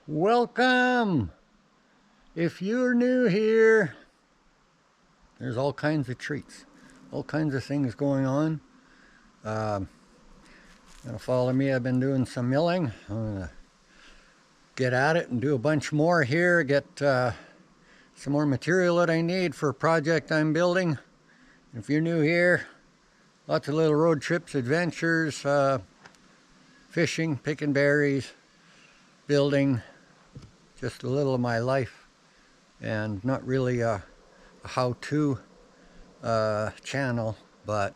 Welcome! If you're new here, there's all kinds of treats, all kinds of things going on. Gonna follow me. I've been doing some milling. I'm gonna get at it and do a bunch more here, get some more material that I need for a project I'm building. If you're new here, lots of little road trips, adventures, fishing, picking berries, building, just a little of my life, and not really a how-to channel, but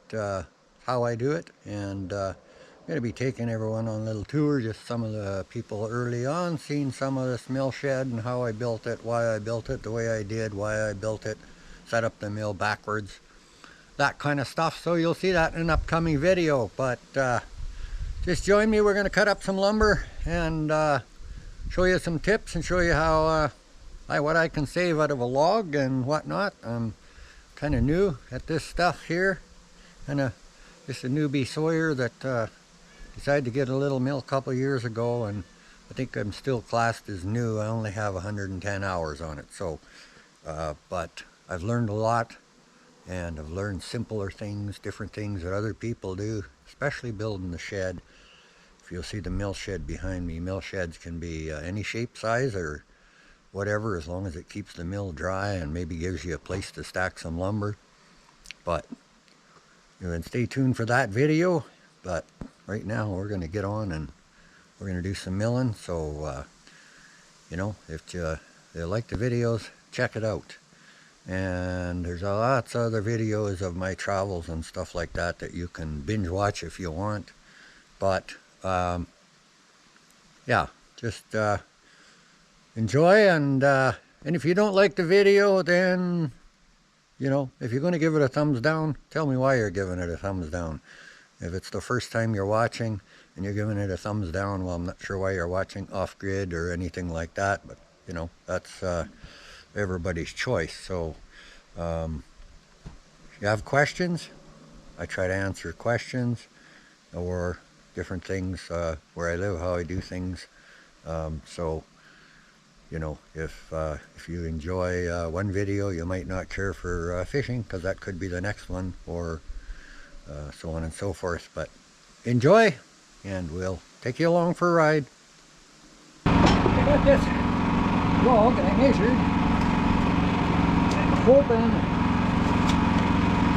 how I do it. And I'm going to be taking everyone on a little tour, just some of the people early on, seeing some of this mill shed and how I built it, why I built it the way I did, why I built it, set up the mill backwards, that kind of stuff. So you'll see that in an upcoming video, but just join me. We're going to cut up some lumber and show you some tips and show you how what I can save out of a log and whatnot. I'm kind of new at this stuff here, kind of just a newbie sawyer that decided to get a little mill a couple of years ago, and I think I'm still classed as new. I only have 110 hours on it, so but I've learned a lot, and I've learned simpler things, different things that other people do, especially building the shed. If you'll see the mill shed behind me, mill sheds can be any shape, size, or whatever, as long as it keeps the mill dry and maybe gives you a place to stack some lumber. But you can stay tuned for that video. But right now we're going to get on and we're going to do some milling. So you know, if you like the videos, check it out. And there's lots of other videos of my travels and stuff like that that you can binge watch if you want. But yeah, just enjoy, and if you don't like the video, then, you know, if you're going to give it a thumbs down, tell me why you're giving it a thumbs down. If it's the first time you're watching and you're giving it a thumbs down, well, I'm not sure why you're watching off-grid or anything like that, but, you know, that's everybody's choice. So if you have questions, I try to answer questions, or different things, where I live, how I do things. So, you know, if you enjoy one video, you might not care for fishing, because that could be the next one, or so on and so forth. But enjoy, and we'll take you along for a ride. I got this log that I measured, and I'm hoping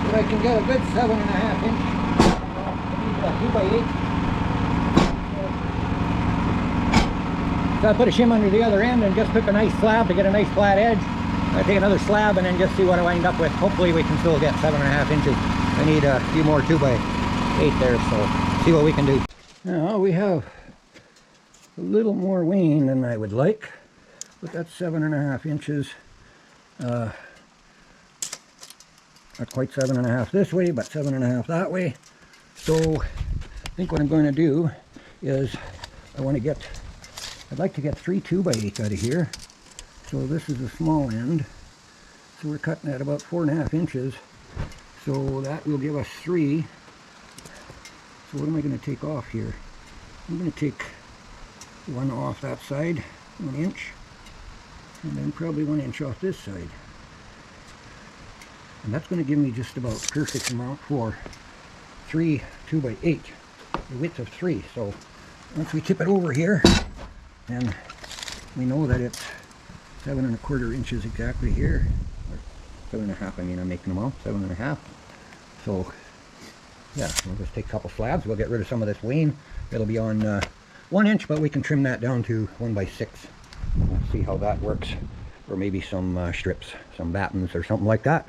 that I can get a good 7.5 inch, 2x8. So I put a shim under the other end and just took a nice slab to get a nice flat edge. I take another slab and then just see what I wind up with. Hopefully we can still get 7.5 inches. I need a few more 2x8 there, so see what we can do. Now we have a little more wane than I would like, but that's 7.5 inches. Not quite 7.5 this way, but 7.5 that way. So I think what I'm going to do is I'd like to get 3 2x8 out of here. So this is the small end. So we're cutting at about 4.5 inches. So that will give us 3. So what am I going to take off here? I'm going to take one off that side, 1 inch, and then probably 1 inch off this side. And that's going to give me just about perfect amount for 3 2x8, the width of 3. So once we tip it over here, and we know that it's 7.25 inches exactly here, or 7.5. I mean, I'm making them out 7.5. So yeah, we'll just take a couple slabs. We'll get rid of some of this wane. It'll be on 1 inch, but we can trim that down to 1x6. We'll see how that works, or maybe some strips, some battens or something like that.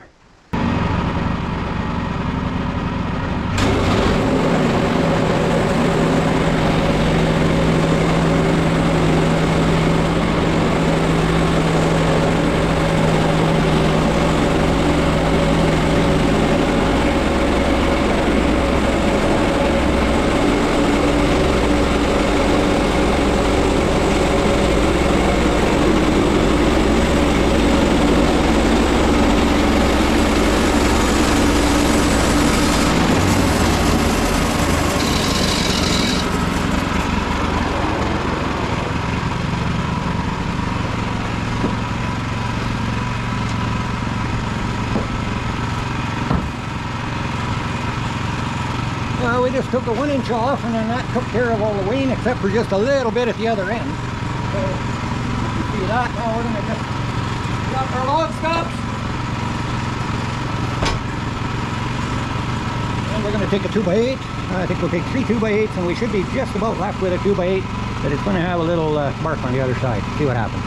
we just took a 1 inch off, and then that took care of all the wane except for just a little bit at the other end. So you see that. Now we're going to just drop our log stops. And we're going to take a 2x8. I think we'll take 3 2x8s, and we should be just about left with a 2x8, but it's going to have a little bark on the other side. See what happens.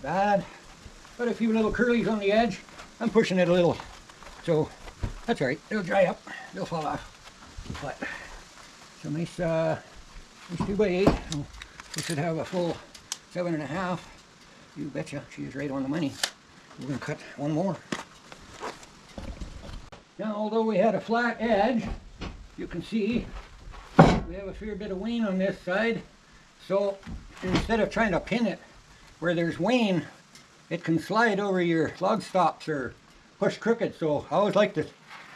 Bad, but a few little curlies on the edge. I'm pushing it a little, so that's all right. They'll dry up, they'll fall off. But it's a nice 2x8. We should have a full 7.5. You betcha, she's right on the money. We're going to cut one more. Now, although we had a flat edge, you can see we have a fair bit of wane on this side. So instead of trying to pin it where there's wane, it can slide over your log stops or push crooked. So I always like to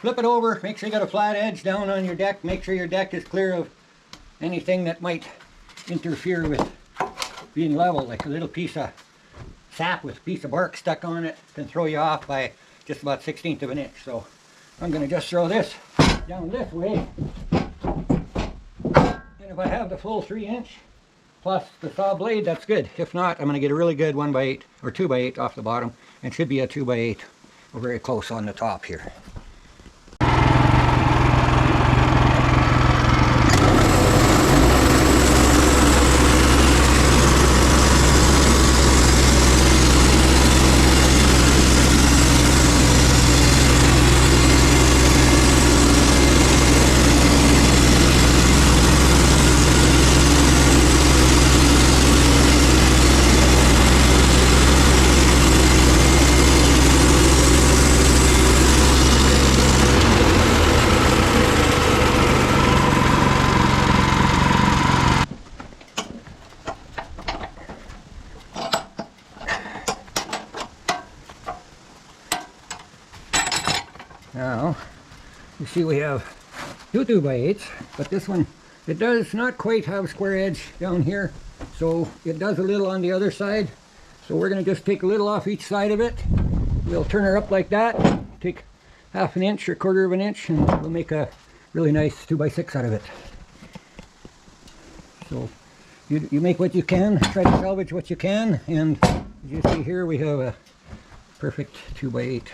flip it over, make sure you got a flat edge down on your deck, make sure your deck is clear of anything that might interfere with being level, like a little piece of sap with a piece of bark stuck on it can throw you off by just about 1/16 of an inch. So I'm going to just throw this down this way, and if I have the full 3-inch plus the saw blade, that's good. If not, I'm going to get a really good 1x8 or 2x8 off the bottom, and should be a 2x8. We're very close on the top here. Now, you see we have 2 2x8s, but this one, it does not quite have square edge down here, so it does a little on the other side. So we're going to just take a little off each side of it. We'll turn her up like that, take 1/2 inch or 1/4 of an inch, and we'll make a really nice 2x6 out of it. So you make what you can, try to salvage what you can, and as you see here we have a perfect 2x8.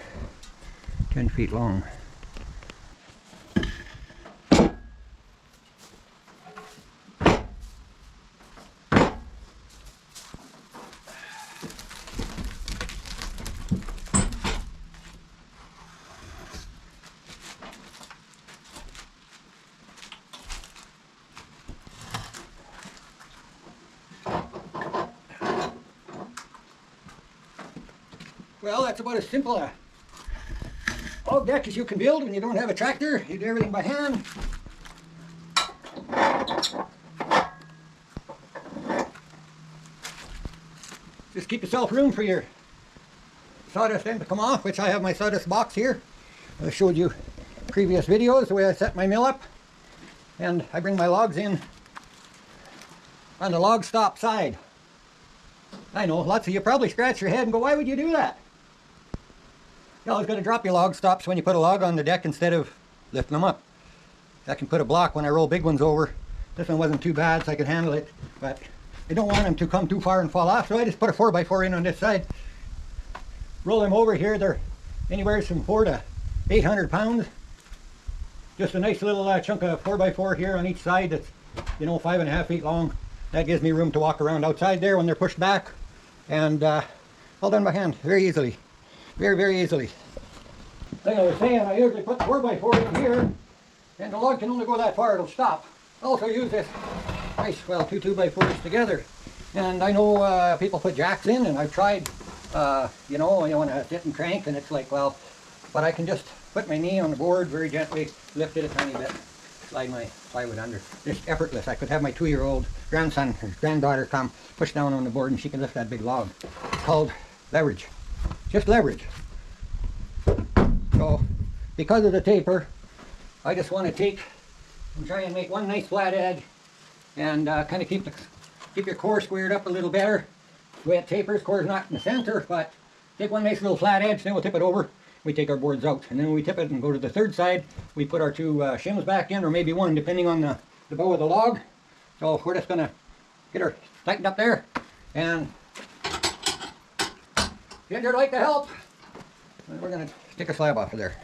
10 feet long. Well, that's about as simple a log deck as you can build when you don't have a tractor. You do everything by hand. Just keep yourself room for your sawdust end to come off, which I have my sawdust box here. I showed you previous videos the way I set my mill up, and I bring my logs in on the log stop side. I know, lots of you probably scratch your head and go, why would you do that? You're always going to drop your log stops when you put a log on the deck instead of lifting them up. I can put a block when I roll big ones over. This one wasn't too bad, so I could handle it, but I don't want them to come too far and fall off, so I just put a 4x4 in on this side. Roll them over here. They're anywhere from 400 to 800 pounds. Just a nice little chunk of 4x4 here on each side that's, you know, 5.5 feet long. That gives me room to walk around outside there when they're pushed back. And all done by hand, very easily. Very, very easily. Like I was saying, I usually put the 4x4 in here, and the log can only go that far, it'll stop. I also use this nice, well, two 2x4s together. And I know people put jacks in, and I've tried, you know, you want to sit and crank, and it's like, well, but I can just put my knee on the board very gently, lift it a tiny bit, slide my plywood under. It's effortless. I could have my 2-year-old grandson or granddaughter come, push down on the board, and she can lift that big log. It's called leverage. Just leverage. So, because of the taper, I just want to take and try and make one nice flat edge, and kind of keep your core squared up a little better. The way it tapers, core's not in the center, but take one nice little flat edge, then we'll tip it over. We take our boards out, and then when we tip it and go to the third side, we put our two shims back in, or maybe one, depending on the bow of the log. So we're just going to get her tightened up there, and Ginger would like to help. And we're going to stick a slab off of there.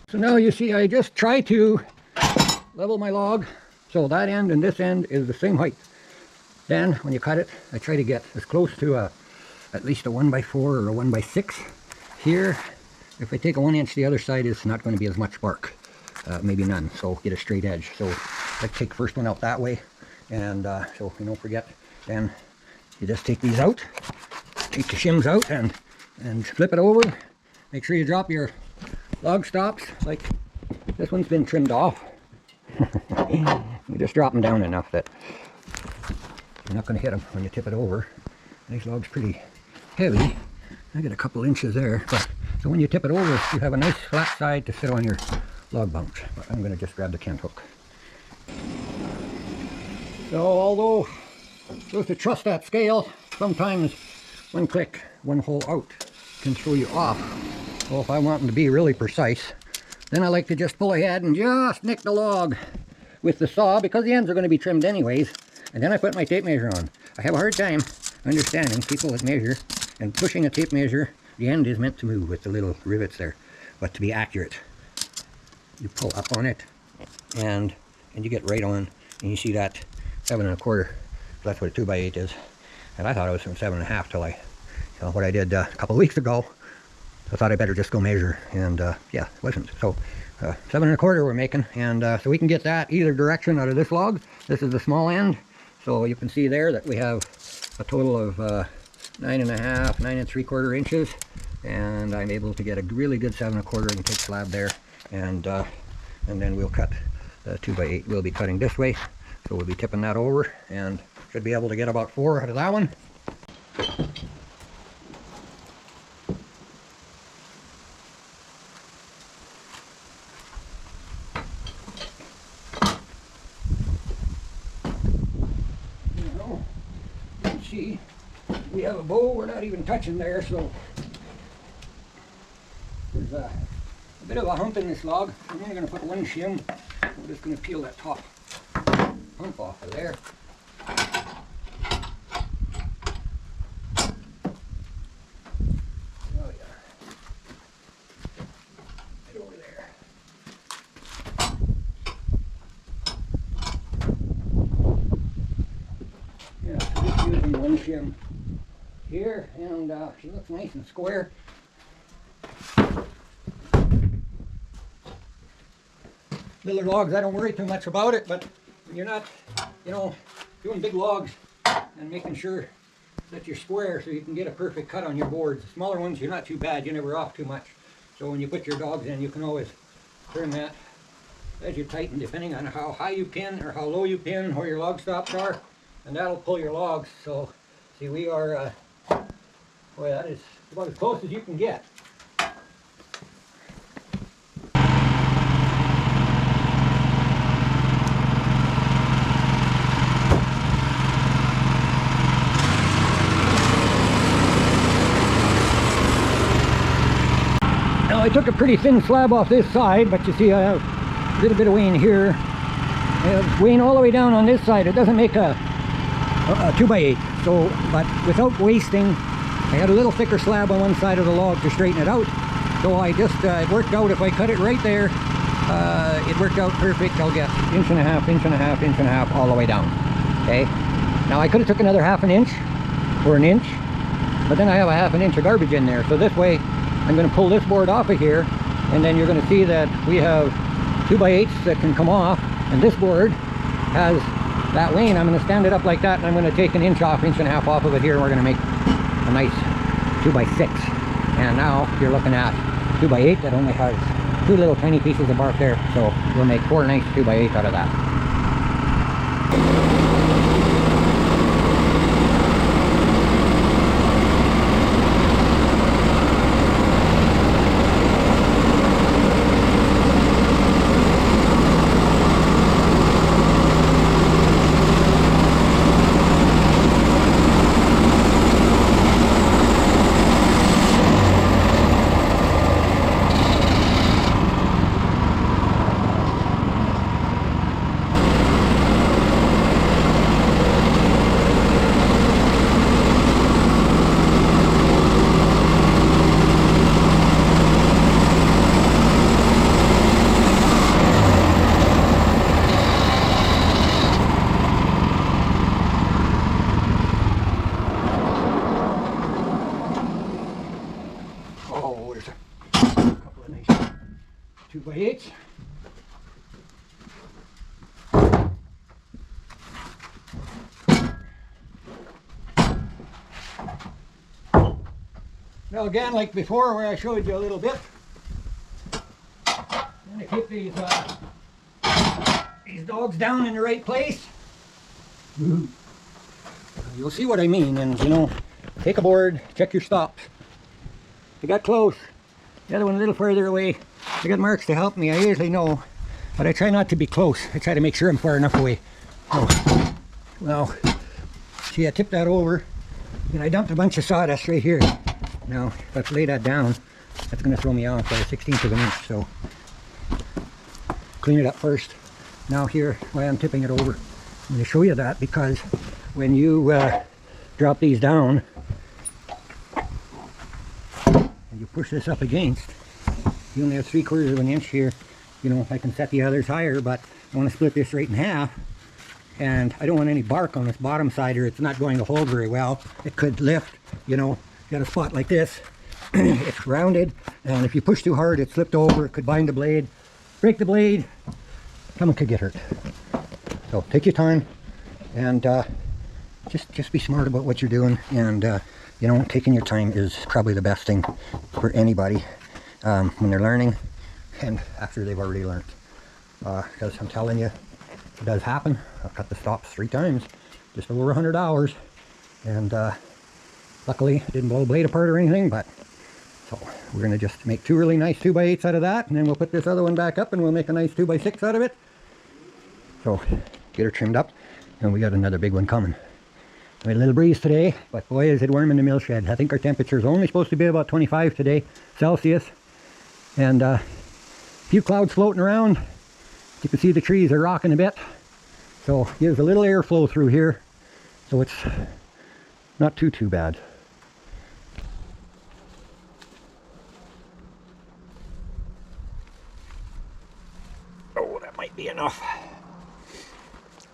So now you see I just try to level my log so that end and this end is the same height. Then when you cut it, I try to get as close to at least a 1x4 or a 1x6 here. If I take a 1 inch, the other side is not going to be as much bark, maybe none, so get a straight edge. So I take the first one out that way, and so you don't forget, then you just take these out, take the shims out, and flip it over. Make sure you drop your log stops, like this one's been trimmed off. You just drop them down enough that you're not going to hit them when you tip it over. This log's pretty heavy. I get a couple inches there, but so when you tip it over, you have a nice flat side to sit on your log bunks. But I'm going to just grab the Kent hook. So although you're supposed to trust that scale, sometimes one click, one hole out can throw you off. So if I want them to be really precise, then I like to just pull ahead and just nick the log with the saw, because the ends are going to be trimmed anyways. And then I put my tape measure on. I have a hard time understanding people that measure and pushing a tape measure. The end is meant to move with the little rivets there, but to be accurate, you pull up on it, and you get right on, and you see that 7 1/4. That's what a 2x8 is, and I thought it was from 7 1/2 till what I did a couple of weeks ago. I thought I better just go measure, and yeah, it wasn't. So 7 1/4 we're making, and so we can get that either direction out of this log. This is the small end, so you can see there that we have a total of 9 1/2, 9 3/4 inches, and I'm able to get a really good 7 1/4 and take slab there, and then we'll cut the 2x8. We'll be cutting this way, so we'll be tipping that over, and should be able to get about 4 out of that one. See, we have a bow, we're not even touching there, so there's a bit of a hump in this log. I'm only going to put one shim. I'm just going to peel that top hump off of there. Oh yeah, right over there. Yeah, so just using one shim here, and she looks nice and square. Little logs, I don't worry too much about it, but when you're not, you know, doing big logs and making sure that you're square so you can get a perfect cut on your boards. The smaller ones, you're not too bad, you're never off too much. So when you put your dogs in, you can always turn that as you tighten, depending on how high you pin or how low you pin, where your log stops are, and that'll pull your logs. So see, we are, boy, that is about as close as you can get. I took a pretty thin slab off this side, but you see I have a little bit of wane here. I have wane all the way down on this side. It doesn't make a 2x8, so, but without wasting, I had a little thicker slab on one side of the log to straighten it out. So I just, it worked out. If I cut it right there, it worked out perfect. I'll get inch and a half, inch and a half, inch and a half, all the way down. Okay. Now I could have took another half an inch or an inch, but then I have a half an inch of garbage in there. So this way, I'm going to pull this board off of here, and then you're going to see that we have 2x8s that can come off, and this board has that wane. I'm going to stand it up like that, and I'm going to take an inch off, inch and a half off of it here, and we're going to make a nice 2x6. And now you're looking at 2x8 that only has 2 little tiny pieces of bark there, so we'll make 4 nice 2x8s out of that. Oh, there's a couple of nice 2x8s. Now again, like before where I showed you a little bit, I'm going to keep these dogs down in the right place. You'll see what I mean, and you know, take a board, check your stops. I got close. The other one a little further away. I got marks to help me. I usually know, but I try not to be close. I try to make sure I'm far enough away. Oh, well, see, I tipped that over, and I dumped a bunch of sawdust right here. Now, if I lay that down, that's going to throw me off by 1/16 of an inch. So, clean it up first. Now here, why I'm tipping it over, I'm going to show you that because when you drop these down, you push this up against, you only have 3/4 of an inch here. You know, I can set the others higher, but I want to split this right in half, and I don't want any bark on this bottom side or it's not going to hold very well. It could lift, you know, got a spot like this. It's rounded, and if you push too hard, it slipped over. It could bind the blade, break the blade. Someone could get hurt. So take your time, and just be smart about what you're doing, and you know, taking your time is probably the best thing for anybody when they're learning and after they've already learned. Because I'm telling you, it does happen. I've cut the stops 3 times, just over 100 hours, and luckily I didn't blow the blade apart or anything. But so we're going to just make 2 really nice 2x8s out of that, and then we'll put this other one back up and we'll make a nice 2x6 out of it. So get her trimmed up, and we got another big one coming. We had a little breeze today, but boy is it warm in the mill shed. I think our temperature is only supposed to be about 25 today, Celsius. And a few clouds floating around. You can see the trees are rocking a bit. So gives a little airflow through here. So it's not too bad. Oh, that might be enough.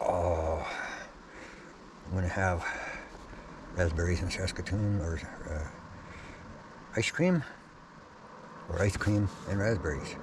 Oh, I'm going to have raspberries in Saskatoon, or ice cream and raspberries.